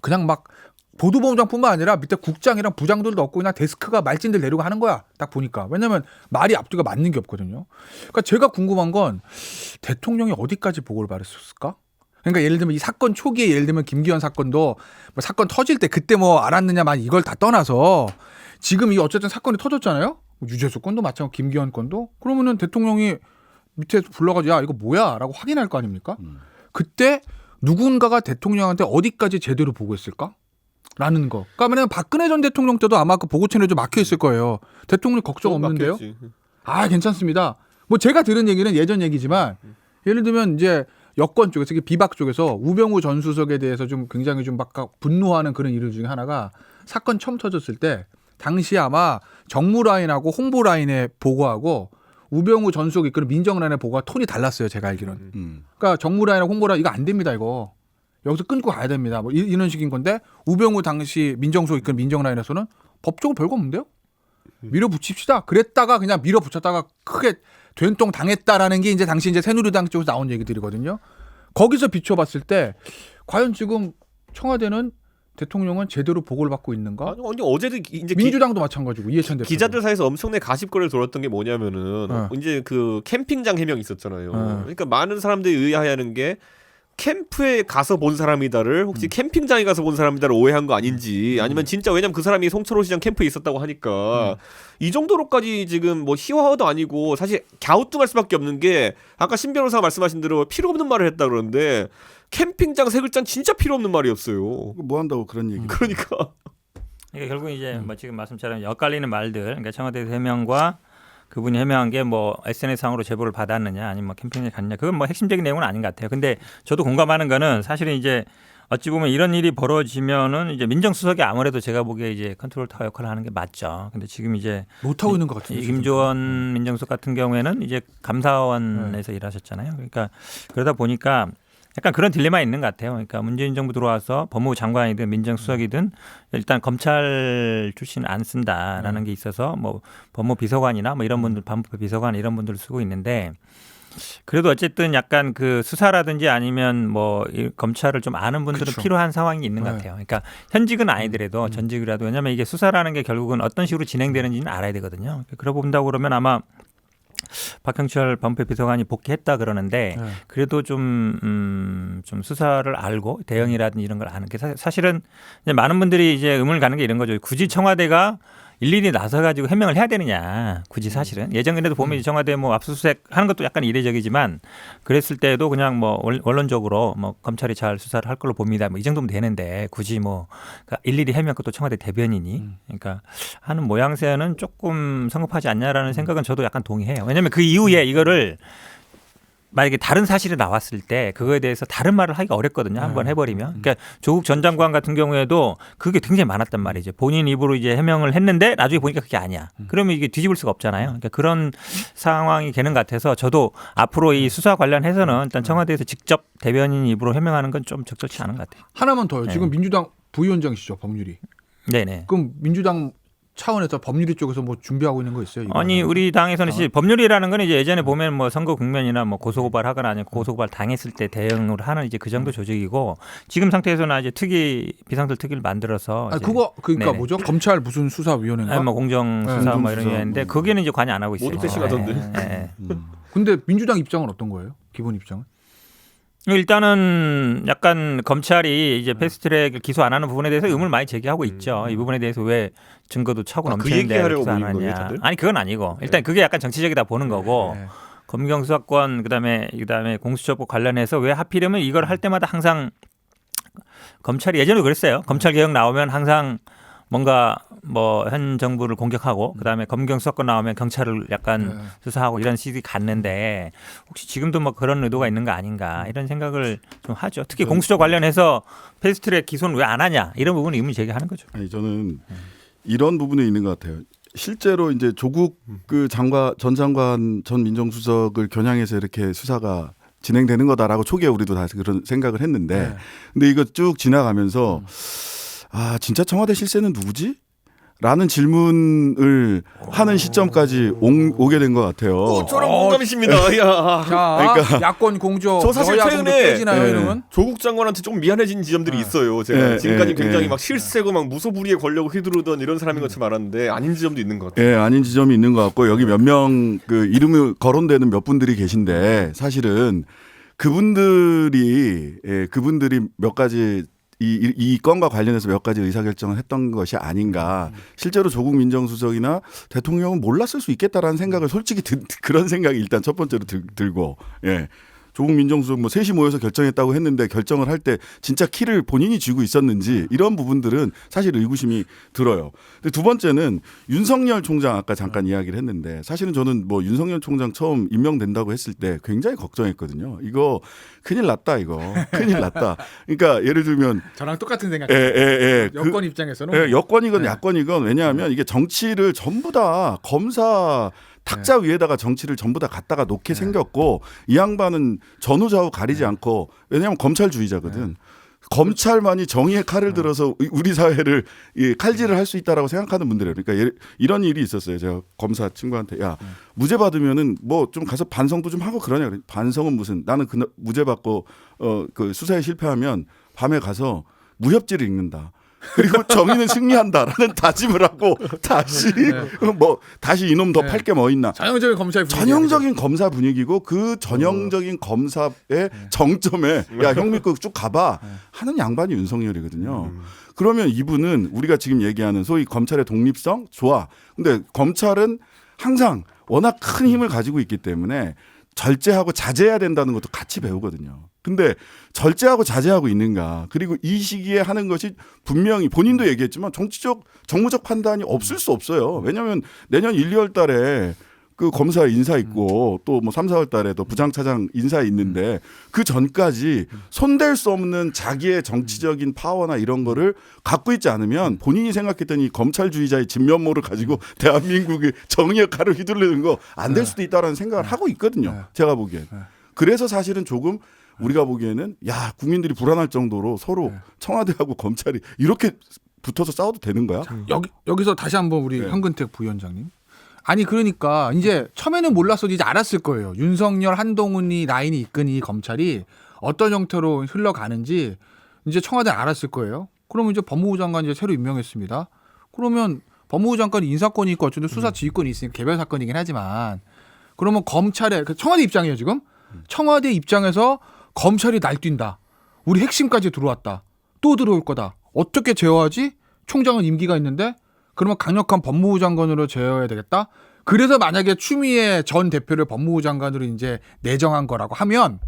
Speaker 1: 그냥 막 보도본부장뿐만 아니라 밑에 국장이랑 부장들도 없고 그냥 데스크가 말진들 내려고 하는 거야. 딱 보니까. 왜냐면 말이 앞뒤가 맞는 게 없거든요. 그러니까 제가 궁금한 건 대통령이 어디까지 보고를 받았을까? 그러니까 예를 들면 이 사건 초기에 예를 들면 김기현 사건도 뭐 사건 터질 때 그때 뭐 알았느냐만 이걸 다 떠나서 지금 이 어쨌든 사건이 터졌잖아요. 유재수 건도 마찬가지고 김기현 건도. 그러면은 대통령이 밑에 불러가지고 야 이거 뭐야라고 확인할 거 아닙니까? 그때 누군가가 대통령한테 어디까지 제대로 보고했을까? 라는 거. 그러니까 박근혜 전 대통령 때도 아마 그 보고 채널 좀 막혀 있을 거예요. 대통령 걱정 없는데요? 괜찮습니다. 뭐 제가 들은 얘기는 예전 얘기지만 예를 들면 이제 여권 쪽에서 특히 비박 쪽에서 우병우 전 수석에 대해서 좀 굉장히 좀 막 분노하는 그런 일 중에 하나가 사건 처음 터졌을 때 당시 아마 정무 라인하고 홍보 라인에 보고하고 우병우 전 수석이 이끄는 민정 라인의 보고가 톤이 달랐어요. 제가 알기로는. 그러니까 정무 라인하고 홍보 라인 이거 안 됩니다. 이거. 여기서 끊고 가야 됩니다. 뭐 이런 식인 건데 우병우 당시 민정수석 이끄는 민정 라인에서는 법적으로 별거 없는데요. 밀어붙입시다. 그랬다가 그냥 밀어붙였다가 크게 된통 당했다라는 게 이제 당시 이제 새누리당 쪽에서 나온 얘기들이거든요. 거기서 비춰봤을 때 과연 지금 청와대는 대통령은 제대로 보고를 받고 있는가?
Speaker 4: 아니 어제도 이제
Speaker 1: 민주당도 마찬가지고 이해찬 대표
Speaker 4: 기자들 사이에서 엄청나게 가십거리를 돌았던 게 뭐냐면은 이제 그 캠핑장 해명 있었잖아요. 그러니까 많은 사람들이 의아해하는 게 캠프에 가서 본 사람이다를 혹시 캠핑장에 가서 본 사람이다를 오해한 거 아닌지 아니면 진짜 왜냐면 그 사람이 송철호시장 캠프에 있었다고 하니까 이 정도로까지 지금 뭐 희화화도 아니고 사실 갸우뚱할 수밖에 없는 게 아까 신 변호사가 말씀하신 대로 필요 없는 말을 했다 그러는데 캠핑장 세 글자는 진짜 필요 없는 말이었어요.
Speaker 2: 뭐 한다고 그런 얘기.
Speaker 4: 그러니까
Speaker 3: 결국 이제 뭐 지금 말씀처럼 엇갈리는 말들, 그러니까 청와대 해명과 그분이 해명한 게 뭐 SNS상으로 제보를 받았느냐 아니면 뭐 캠핑에 갔냐 그건 뭐 핵심적인 내용은 아닌 것 같아요. 근데 저도 공감하는 거는 사실은 이제 어찌 보면 이런 일이 벌어지면은 이제 민정수석이 아무래도 제가 보기에 이제 컨트롤 타워 역할을 하는 게 맞죠. 근데 지금 이제
Speaker 1: 못 하고 있는 것 같은데.
Speaker 3: 김조원 민정수석 같은 경우에는 이제 감사원에서 일하셨잖아요. 그러니까 그러다 보니까 약간 그런 딜레마 있는 것 같아요. 그러니까 문재인 정부 들어와서 법무부 장관이든 민정수석이든 일단 검찰 출신 안 쓴다라는 게 있어서 뭐 법무 비서관이나 뭐 이런 분들 반부패 비서관 이런 분들을 쓰고 있는데 그래도 어쨌든 약간 그 수사라든지 아니면 뭐 이 검찰을 좀 아는 분들은
Speaker 1: 그쵸.
Speaker 3: 필요한 상황이 있는 것
Speaker 1: 네.
Speaker 3: 같아요. 그러니까 현직은 아니더라도 전직이라도 왜냐하면 이게 수사라는 게 결국은 어떤 식으로 진행되는지는 알아야 되거든요. 그러고 본다고 그러면 아마 박형철 법무부 비서관이 복귀했다 그러는데
Speaker 1: 네.
Speaker 3: 그래도 좀 수사를 알고 대응이라든지 이런 걸 아는 게 사실은 이제 많은 분들이 이제 의문을 가는 게 이런 거죠. 굳이 청와대가 일일이 나서가지고 해명을 해야 되느냐. 굳이 사실은 예전에도 보면 청와대 뭐 압수수색 하는 것도 약간 이례적이지만 그랬을 때도 그냥 뭐 원론적으로 뭐 검찰이 잘 수사를 할 걸로 봅니다. 뭐 이 정도면 되는데 굳이 뭐 그러니까 일일이 해명 것도 청와대 대변인이 그러니까 하는 모양새는 조금 성급하지 않냐라는 생각은 저도 약간 동의해요. 왜냐하면 그 이후에 이거를 만약에 다른 사실이 나왔을 때 그거에 대해서 다른 말을 하기가 어렵거든요. 한번 해버리면. 그러니까 조국 전 장관 같은 경우에도 그게 굉장히 많았단 말이죠. 본인 입으로 이제 해명을 했는데 나중에 보니까 그게 아니야. 그러면 이게 뒤집을 수가 없잖아요. 그러니까 그런 상황이 되는 것 같아서 저도 앞으로 이 수사 관련해서는 일단 청와대에서 직접 대변인 입으로 해명하는 건 좀 적절치 않은 것 같아요.
Speaker 1: 하나만 더요.
Speaker 3: 네.
Speaker 1: 지금 민주당 부위원장이시죠, 법률위.
Speaker 3: 네네.
Speaker 1: 그럼 민주당 차원에서 법률위 쪽에서 뭐 준비하고 있는 거 있어요? 이거?
Speaker 3: 아니 우리 당에서는 법률이라는 건 이제 예전에 보면 뭐 선거 국면이나 뭐 고소고발하거나 아니면 고소고발 당했을 때 대응을 하는 이제 그 정도 조직이고 지금 상태에서는 이제 비상설 특위를 만들어서
Speaker 1: 아니,
Speaker 3: 이제
Speaker 1: 그거 그러니까
Speaker 3: 네네.
Speaker 1: 뭐죠? 검찰 무슨 수사위원회인가?
Speaker 3: 아니, 뭐 공정수사 뭐 이런 게 있는데 거기는 이제 관여 안 하고 있어요.
Speaker 4: 모두 패싱하던데.
Speaker 3: 네.
Speaker 1: 근데 민주당 입장은 어떤 거예요? 기본 입장은?
Speaker 3: 일단은 약간 검찰이 이제 패스트트랙 기소 안 하는 부분에 대해서 의문을 많이 제기하고 있죠. 이 부분에 대해서 왜 증거도 차고
Speaker 4: 그
Speaker 3: 넘치는데
Speaker 4: 얘기하려고
Speaker 3: 기소 안
Speaker 4: 모인 거예요,
Speaker 3: 하냐?
Speaker 4: 다들?
Speaker 3: 아니 그건 아니고 일단 그게 약간 정치적이다 보는 거고
Speaker 1: 네.
Speaker 3: 검경수사권 그다음에 공수처법 관련해서 왜 하필이면 이걸 할 때마다 항상 검찰이 예전에도 그랬어요. 검찰 개혁 나오면 항상 뭔가 뭐 현 정부를 공격하고 그다음에 검경 수사권 나오면 경찰을 약간 수사하고 이런 식이 갔는데 혹시 지금도 뭐 그런 의도가 있는 거 아닌가 이런 생각을 좀 하죠. 특히 공수처 관련해서 패스트트랙 기소는 왜 안 하냐 이런 부분을 의문 제기하는 거죠.
Speaker 2: 아니 저는 이런 부분에 있는 것 같아요. 실제로 이제 조국 그 전 장관 전 민정수석을 겨냥해서 이렇게 수사가 진행되는 거다라고 초기에 우리도 다 그런 생각을 했는데 근데 이거 쭉 지나가면서 아 진짜 청와대 실세는 누구지? 라는 질문을 하는 시점까지 오게 된 것 같아요.
Speaker 4: 저랑 공감이십니다. 야.
Speaker 1: 자,
Speaker 2: 그러니까-
Speaker 1: 야권 공조,
Speaker 4: 저 사실
Speaker 1: 여야 공조
Speaker 4: 최근에
Speaker 1: 깨지나요, 이러면?
Speaker 4: 조국 장관한테 조금 미안해진 지점들이 있어요. 제가 지금까지 굉장히 막
Speaker 2: 실
Speaker 4: 실세고 막 무소불위에 걸려고 휘두르던 이런 사람인 것처럼 알았는데 아닌 지점도 있는 것 같아요.
Speaker 2: 예, 아닌 지점이 있는 것 같고 여기 몇 명 그 이름이 거론되는 몇 분들이 계신데 사실은 그분들이 몇 가지 이 건과 관련해서 몇 가지 의사결정을 했던 것이 아닌가. 실제로 조국 민정수석이나 대통령은 몰랐을 수 있겠다라는 생각을 솔직히 그런 생각이 일단 첫 번째로 들고 예. 조국 민정수석 뭐 셋이 모여서 결정했다고 했는데 결정을 할 때 진짜 키를 본인이 쥐고 있었는지 이런 부분들은 사실 의구심이 들어요. 근데 두 번째는 윤석열 총장 아까 잠깐 이야기를 했는데 사실은 저는 뭐 윤석열 총장 처음 임명된다고 했을 때 굉장히 걱정했거든요. 이거 큰일 났다 이거. 큰일 났다. 그러니까 예를 들면
Speaker 1: 저랑 똑같은 생각. 여권 입장에서는
Speaker 2: 예, 여권이건 야권이건 왜냐하면 이게 정치를 전부 다 검사 탁자 위에다가 정치를 전부 다 갖다가 놓게 생겼고 이 양반은 전후좌우 가리지 않고 왜냐하면 검찰주의자거든. 검찰만이 정의의 칼을 들어서 우리 사회를 칼질을 할 수 있다라고 생각하는 분들이에요. 그러니까 이런 일이 있었어요. 제가 검사 친구한테 야 무죄 받으면은 뭐 좀 가서 반성도 좀 하고 그러냐. 반성은 무슨 나는 그 무죄 받고 그 수사에 실패하면 밤에 가서 무협지를 읽는다. 그리고 정의는 승리한다라는 다짐을 하고 다시 이놈 더 팔 게 뭐 있나.
Speaker 1: 전형적인 검찰 분위기.
Speaker 2: 전형적인 검사 분위기고 그 전형적인 검사의 정점에 야 형 믿고 쭉 가봐 하는 양반이 윤석열이거든요. 그러면 이분은 우리가 지금 얘기하는 소위 검찰의 독립성 좋아. 근데 검찰은 항상 워낙 큰 힘을 가지고 있기 때문에 절제하고 자제해야 된다는 것도 같이 배우거든요. 근데 절제하고 자제하고 있는가. 그리고 이 시기에 하는 것이 분명히 본인도 얘기했지만 정무적 판단이 없을 수 없어요. 왜냐하면 내년 1, 2월 달에 그 검사 인사 있고 또 뭐 3, 4월 달에 또 부장차장 인사 있는데 그 전까지 손댈 수 없는 자기의 정치적인 파워나 이런 거를 갖고 있지 않으면 본인이 생각했던 이 검찰주의자의 진면모를 가지고 대한민국의 정의의 칼을 휘두르는 거 안 될 수도 있다라는 생각을 하고 있거든요. 제가 보기엔. 그래서 사실은 조금 우리가 보기에는 야 국민들이 불안할 정도로 서로 청와대하고 검찰이 이렇게 붙어서 싸워도 되는 거야?
Speaker 1: 여기서 다시 한번 우리 현근택 부위원장님. 아니 그러니까 이제 처음에는 몰랐어도 이제 알았을 거예요. 윤석열, 한동훈이 라인이 이끈 이 검찰이 어떤 형태로 흘러가는지 이제 청와대는 알았을 거예요. 그러면 이제 법무부 장관 이제 새로 임명했습니다. 그러면 법무부 장관이 인사권이 있고 어쨌든 수사 지휘권이 있으니까 개별 사건이긴 하지만 그러면 검찰의 청와대 입장이에요 지금. 청와대 입장에서 검찰이 날뛴다. 우리 핵심까지 들어왔다. 또 들어올 거다. 어떻게 제어하지? 총장은 임기가 있는데 그러면 강력한 법무부 장관으로 제어해야 되겠다. 그래서 만약에 추미애 전 대표를 법무부 장관으로 이제 내정한 거라고 하면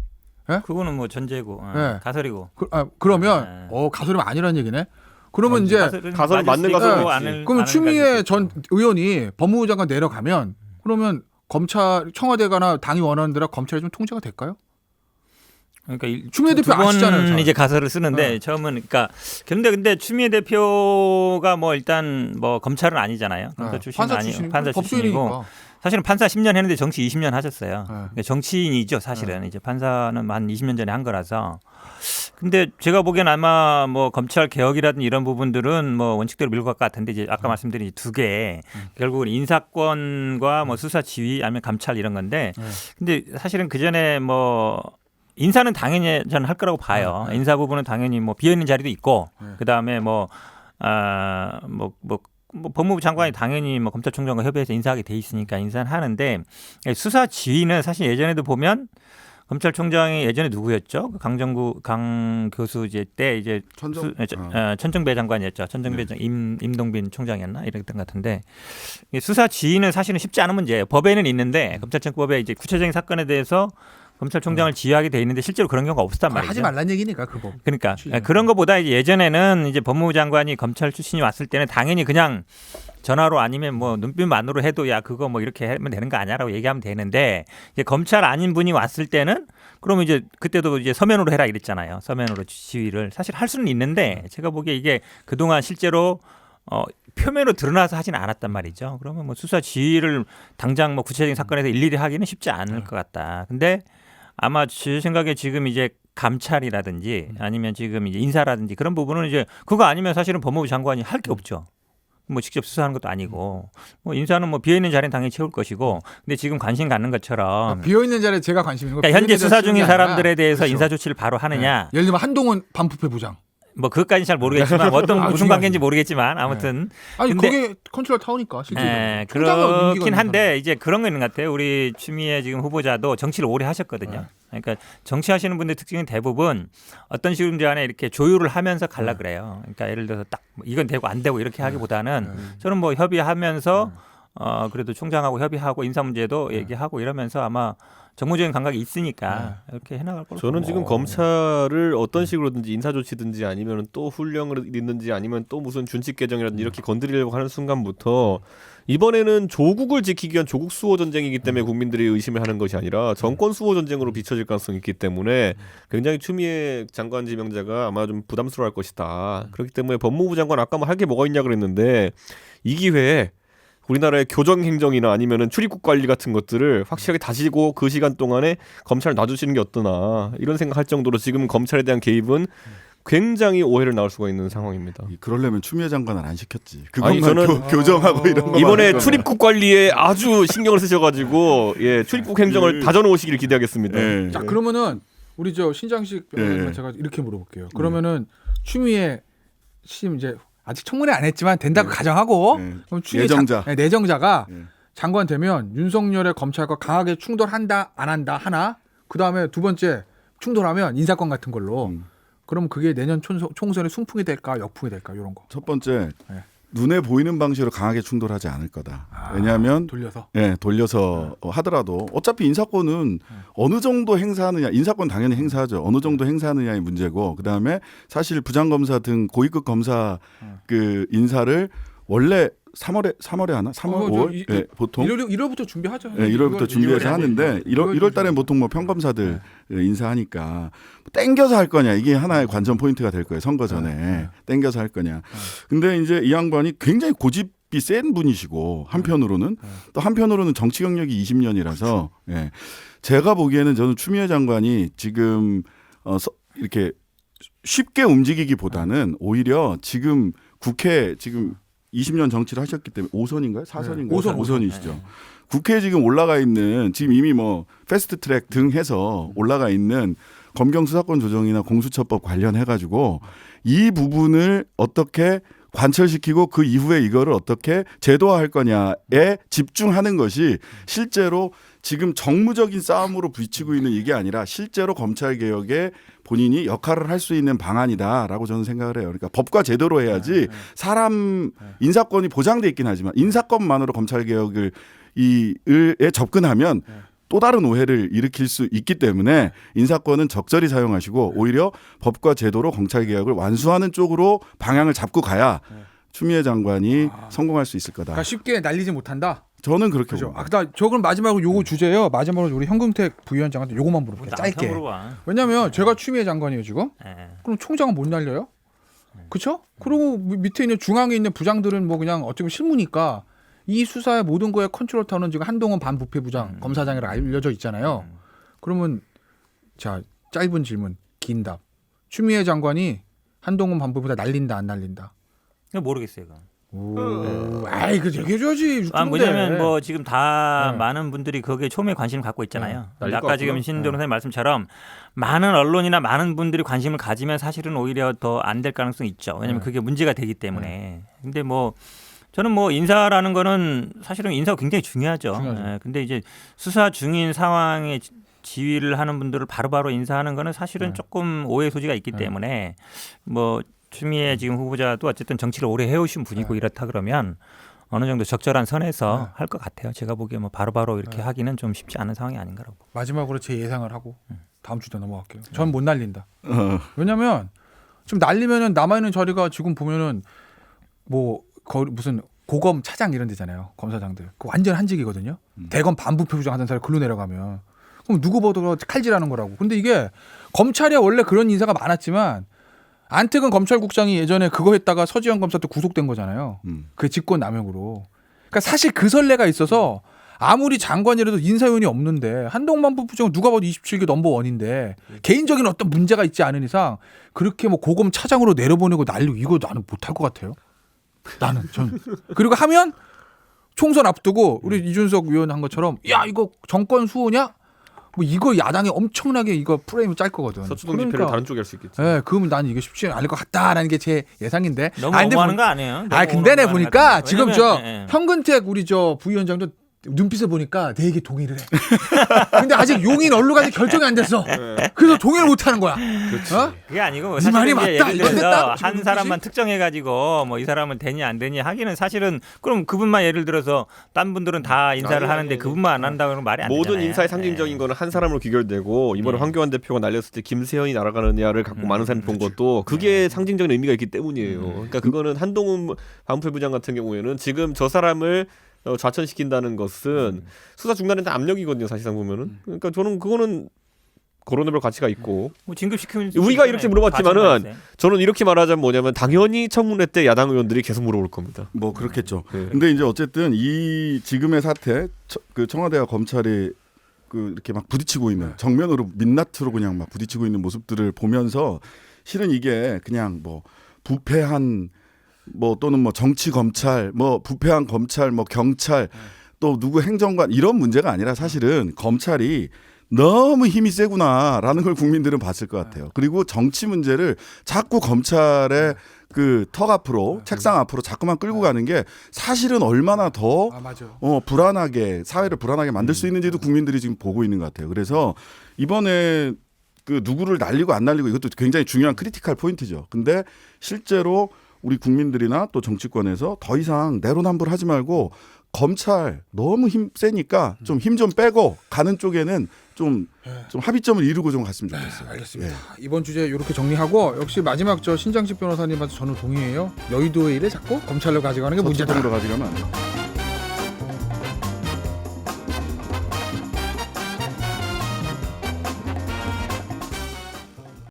Speaker 3: 그거는 뭐 전제고
Speaker 1: 네.
Speaker 3: 가설이고.
Speaker 1: 그러면 가설이면 아니라는 얘기네. 그러면 이제
Speaker 4: 가설은 맞는 가설이지.
Speaker 1: 그러면 추미애 전 의원이 법무부 장관 내려가면 그러면 검찰 청와대가나 당이 원하는 대로 검찰이 좀 통제가 될까요?
Speaker 3: 그러니까
Speaker 1: 추미애 대표 아시잖아요. 잘.
Speaker 3: 이제 가설을 쓰는데 처음은 그러니까 근데 추미애 대표가 뭐 일단 뭐 검찰은 아니잖아요. 검사 출신은 아니고 판사 출신이고 사실은 판사 10년 했는데 정치 20년 하셨어요. 그러니까 정치인이죠 사실은. 이제 판사는 한 20년 전에 한 거라서. 근데 제가 보기엔 아마 뭐 검찰 개혁이라든 이런 부분들은 뭐 원칙대로 밀고 갈 것 같은데 이제 아까 말씀드린 두 개 결국은 인사권과 뭐 수사 지휘 아니면 감찰 이런 건데 근데 사실은 그 전에 뭐 인사는 당연히 저는 할 거라고 봐요. 인사 부분은 당연히 뭐 비어 있는 자리도 있고 그 다음에 뭐 법무부 장관이 당연히 뭐 검찰총장과 협의해서 인사하게 돼 있으니까 인사는 하는데 수사 지휘는 사실 예전에도 보면 검찰총장이 예전에 누구였죠? 강정구 강 교수 때 이제 천정배 장관이었죠. 천정배 임동빈 총장이었나 이랬던 것 같은데 수사 지휘는 사실은 쉽지 않은 문제예요. 법에는 있는데 검찰청법에 이제 구체적인 사건에 대해서 검찰총장을 지휘하게 돼 있는데 실제로 그런 경우가 없었단 말이죠.
Speaker 1: 하지 말란 얘기니까 그거.
Speaker 3: 그러니까 그런 것보다 이제 예전에는 이제 법무부 장관이 검찰 출신이 왔을 때는 당연히 그냥 전화로 아니면 뭐 눈빛만으로 해도 야 그거 뭐 이렇게 하면 되는 거 아니야라고 얘기하면 되는데 이제 검찰 아닌 분이 왔을 때는 그러면 이제 그때도 이제 서면으로 해라 이랬잖아요. 서면으로 지휘를 사실 할 수는 있는데 제가 보기에 이게 그동안 실제로 표면으로 드러나서 하지는 않았단 말이죠. 그러면 뭐 수사 지휘를 당장 뭐 구체적인 사건에서 일일이 하기는 쉽지 않을 것 같다. 근데 아마 제 생각에 지금 이제 감찰이라든지 아니면 지금 이제 인사라든지 그런 부분은 이제 그거 아니면 사실은 법무부 장관이 할 게 없죠. 뭐 직접 수사하는 것도 아니고 뭐 인사는 뭐 비어 있는 자리는 당연히 채울 것이고 근데 지금 관심 갖는 것처럼
Speaker 1: 비어 있는 자리에 제가 관심 있는 거.
Speaker 3: 그러니까 현재 수사 중인 사람들에 대해서
Speaker 1: 그렇죠.
Speaker 3: 인사 조치를 바로 하느냐.
Speaker 1: 예를 들면 한동훈 반부패 부장.
Speaker 3: 뭐 그것까지는 잘 모르겠지만 어떤 무슨
Speaker 1: 중요하지.
Speaker 3: 관계인지 모르겠지만 아무튼
Speaker 1: 아니
Speaker 3: 근데
Speaker 1: 그게 컨트롤 타우니까 실제로.
Speaker 3: 그렇긴 한데 이제 그런 거 있는 것 같아요. 우리 추미애 지금 후보자도 정치를 오래 하셨거든요. 그러니까 정치하시는 분들 특징은 대부분 어떤 식으로든지 간에 이렇게 조율을 하면서 갈라 그래요. 그러니까 예를 들어서 딱 이건 되고 안 되고 이렇게 하기보다는 저는 뭐 협의하면서 그래도 총장하고 협의하고 인사 문제도 얘기하고 이러면서 아마 정무적인 감각이 있으니까 이렇게 해나갈 거로.
Speaker 4: 저는 지금 검찰을 어떤 식으로든지 인사 조치든지 아니면 또 훈령을 있는지 아니면 또 무슨 준칙 개정이라든지 이렇게 건드리려고 하는 순간부터 이번에는 조국을 지키기 위한 조국 수호 전쟁이기 때문에 국민들이 의심을 하는 것이 아니라 정권 수호 전쟁으로 비춰질 가능성이 있기 때문에 굉장히 추미애 장관 지명자가 아마 좀 부담스러워할 것이다. 그렇기 때문에 법무부 장관 아까 뭐 할 게 뭐가 있냐 그랬는데 이 기회에 우리나라의 교정 행정이나 아니면은 출입국 관리 같은 것들을 확실하게 다지고 그 시간 동안에 검찰을 놔주시는 게 어떠나 이런 생각할 정도로 지금 검찰에 대한 개입은 굉장히 오해를 낳을 수가 있는 상황입니다.
Speaker 2: 그러려면 추미애 장관을 안 시켰지.
Speaker 4: 아니,
Speaker 2: 그것만
Speaker 4: 저는
Speaker 2: 교정하고 이런 거.
Speaker 4: 이번에 출입국 관리에 아주 신경을 쓰셔가지고 출입국 행정을 다져놓으시길 기대하겠습니다.
Speaker 2: 네.
Speaker 1: 자 그러면은 우리 저 신장식 변호사님 제가 이렇게 물어볼게요. 그러면은 추미애 씨 이제 아직 청문회 안 했지만 된다고 가정하고 그럼 추미애 내정자가 장관 되면 윤석열의 검찰과 강하게 충돌한다 안 한다 하나 그 다음에 두 번째 충돌하면 인사권 같은 걸로 그럼 그게 내년 총선에 순풍이 될까 역풍이 될까 이런 거.
Speaker 2: 첫 번째 눈에 보이는 방식으로 강하게 충돌하지 않을 거다. 왜냐하면 돌려서 하더라도 어차피 인사권은 어느 정도 행사하느냐, 인사권 당연히 행사하죠. 어느 정도 행사하느냐의 문제고, 그 다음에 사실 부장검사 등 고위급 검사 그 인사를 원래 3월에 하나? 3월, 5월? 보통
Speaker 1: 1월부터 준비하죠.
Speaker 2: 1월부터 준비해서 하는데 1월 달에 보통 뭐 평검사들 인사하니까 땡겨서 할 거냐 이게 하나의 관전 포인트가 될 거예요. 선거 전에 땡겨서 할 거냐. 근데 이제 이 양반이 굉장히 고집이 센 분이시고 한편으로는 또 한편으로는 정치 경력이 20년이라서 제가 보기에는 저는 추미애 장관이 지금 이렇게 쉽게 움직이기보다는 오히려 지금 국회 지금 20년 정치를 하셨기 때문에 5선인가요? 4선인가요?
Speaker 1: 네.
Speaker 2: 5선이시죠. 국회에 지금 올라가 있는 지금 이미 뭐 패스트트랙 등 해서 올라가 있는 검경 수사권 조정이나 공수처법 관련해 가지고 이 부분을 어떻게 관철시키고 그 이후에 이거를 어떻게 제도화할 거냐에 집중하는 것이 실제로 지금 정무적인 싸움으로 부딪히고 있는 이게 아니라 실제로 검찰 개혁에 본인이 역할을 할 수 있는 방안이다라고 저는 생각을 해요. 그러니까 법과 제도로 해야지 사람 인사권이 보장돼 있긴 하지만 인사권만으로 검찰 개혁을 에 접근하면 또 다른 오해를 일으킬 수 있기 때문에 인사권은 적절히 사용하시고 오히려 법과 제도로 검찰 개혁을 완수하는 쪽으로 방향을 잡고 가야 추미애 장관이 성공할 수 있을 거다.
Speaker 1: 그러니까 쉽게 날리지 못한다.
Speaker 2: 저는 그렇게
Speaker 1: 그죠.
Speaker 2: 봅니다.
Speaker 1: 아까 저 그럼 마지막으로 요거 주제요. 마지막으로 우리 현근택 부위원장한테 요거만 물어볼게요. 짧게. 왜냐하면 제가 추미애 장관이에요 지금. 그럼 총장은 못 날려요? 그렇죠? 그리고 밑에 있는 중앙에 있는 부장들은 뭐 그냥 어쩌면 실무니까 이 수사의 모든 거에 컨트롤 타워는 지금 한동훈 반부패부장 검사장이라 알려져 있잖아요. 그러면 자 짧은 질문, 긴 답. 추미애 장관이 한동훈 반부패부장 날린다 안 날린다?
Speaker 3: 모르겠어요.
Speaker 1: 아이 그 얘기해줘야지.
Speaker 3: 뭐냐면 뭐 지금 다 많은 분들이 거기에 초미의 관심을 갖고 있잖아요. 근데 아까 지금 신 변호사님 말씀처럼 많은 언론이나 많은 분들이 관심을 가지면 사실은 오히려 더 안 될 가능성이 있죠. 왜냐하면 그게 문제가 되기 때문에. 근데 뭐 저는 뭐 인사라는 거는 사실은 인사가 굉장히 중요하죠. 근데 이제 수사 중인 상황에 지휘를 하는 분들을 바로바로 인사하는 거는 사실은 조금 오해 소지가 있기 때문에 뭐 추미애 지금 후보자도 어쨌든 정치를 오래 해오신 분이고 이렇다 그러면 어느 정도 적절한 선에서 할 것 같아요. 제가 보기에 뭐 바로바로 이렇게 하기는 좀 쉽지 않은 상황이 아닌가라고.
Speaker 1: 마지막으로 제 예상을 하고 다음 주도 넘어갈게요. 전 못 날린다. 왜냐하면 지금 날리면은 남아있는 자리가 지금 보면은 뭐 무슨 고검 차장 이런 데잖아요. 검사장들. 그 완전 한직이거든요. 대검 반부패부장 하던 사람이 글로 내려가면 그럼 누구 보도 칼질하는 거라고. 근데 이게 검찰에 원래 그런 인사가 많았지만 안택은 검찰국장이 예전에 그거 했다가 서지현 검사 때 구속된 거잖아요. 그 직권 남용으로. 그러니까 사실 그 선례가 있어서 아무리 장관이라도 인사위원이 없는데 한동훈 부부장은 누가 봐도 27기 넘버원인데 개인적인 어떤 문제가 있지 않은 이상 그렇게 뭐 고검 차장으로 내려보내고 난리고 이거 나는 못할 것 같아요. 전 그리고 하면 총선 앞두고 우리 이준석 위원 한 것처럼 야 이거 정권 수호냐? 뭐 이거 야당이 엄청나게 이거 프레임을 짤 거거든.
Speaker 4: 서초동 집회를 다른 쪽에 할 수 있겠지.
Speaker 1: 네, 그러면 난 이게 쉽지 않을 것 같다라는 게 제 예상인데.
Speaker 3: 너무 너무하는 거 아니에요?
Speaker 1: 근데 내 보니까 지금 저
Speaker 3: 왜냐면,
Speaker 1: 현근택 우리 저 부위원장도 눈빛을 보니까 되게 동의를 해. 근데 아직 용인 언로가 아직 결정이 안 됐어. 그래서 동의를 못 하는 거야. 어?
Speaker 3: 그게 아니고
Speaker 1: 네 말이 맞다.
Speaker 3: 예를
Speaker 1: 이거
Speaker 3: 들어서
Speaker 1: 됐다.
Speaker 3: 한 사람만 특정해가지고 뭐 이 사람은 되니 안 되니 하기는 사실은 그럼 그분만 예를 들어서 딴 분들은 다 인사를 하는데 그분만 안 한다고 하면 말이 안 되잖아요.
Speaker 4: 모든 인사의 상징적인 거는 한 사람으로 귀결되고 이번에 황교안 대표가 날렸을 때 김세현이 날아가느냐를 갖고 많은 사람이 본 것도 그게 상징적인 의미가 있기 때문이에요. 그러니까 그거는 한동훈 반부패부장 같은 경우에는 지금 저 사람을 좌천시킨다는 것은 수사 중단에 다 압력이거든요. 사실상 보면은. 그러니까 저는 그거는 거론해볼 가치가 있고.
Speaker 3: 뭐 진급시키면
Speaker 4: 우리가 이렇게 물어봤지만은 저는 이렇게 말하자면 뭐냐면 당연히 청문회 때 야당 의원들이 계속 물어볼 겁니다.
Speaker 2: 뭐 그렇겠죠.
Speaker 4: 네.
Speaker 2: 근데 이제 어쨌든 이 지금의 사태, 그 청와대와 검찰이 그 이렇게 막 부딪히고 있는 정면으로 민낯으로 그냥 막 부딪히고 있는 모습들을 보면서 실은 이게 그냥 뭐 부패한 뭐 또는 뭐 정치 검찰, 뭐 부패한 검찰, 뭐 경찰, 또 누구 행정관 이런 문제가 아니라 사실은 검찰이 너무 힘이 세구나라는 걸 국민들은 봤을 것 같아요. 그리고 정치 문제를 자꾸 검찰의 그 턱 앞으로 책상 앞으로 자꾸만 끌고 가는 게 사실은 얼마나 더 불안하게 사회를 불안하게 만들 수 있는지도 국민들이 지금 보고 있는 것 같아요. 그래서 이번에 그 누구를 날리고 안 날리고 이것도 굉장히 중요한 크리티컬 포인트죠. 근데 실제로 우리 국민들이나 또 정치권에서 더 이상 내로남불하지 말고 검찰 너무 힘 세니까 좀 힘 좀 빼고 가는 쪽에는 좀 합의점을 이루고 좀 갔으면 좋겠어요.
Speaker 1: 알겠습니다. 이번 주제 이렇게 정리하고 역시 마지막 저 신장식 변호사님한테 저는 동의해요. 여의도의 일에 자꾸 검찰로 가져가는 게 문제다.
Speaker 2: 서초동으로 가져가면 안 돼요.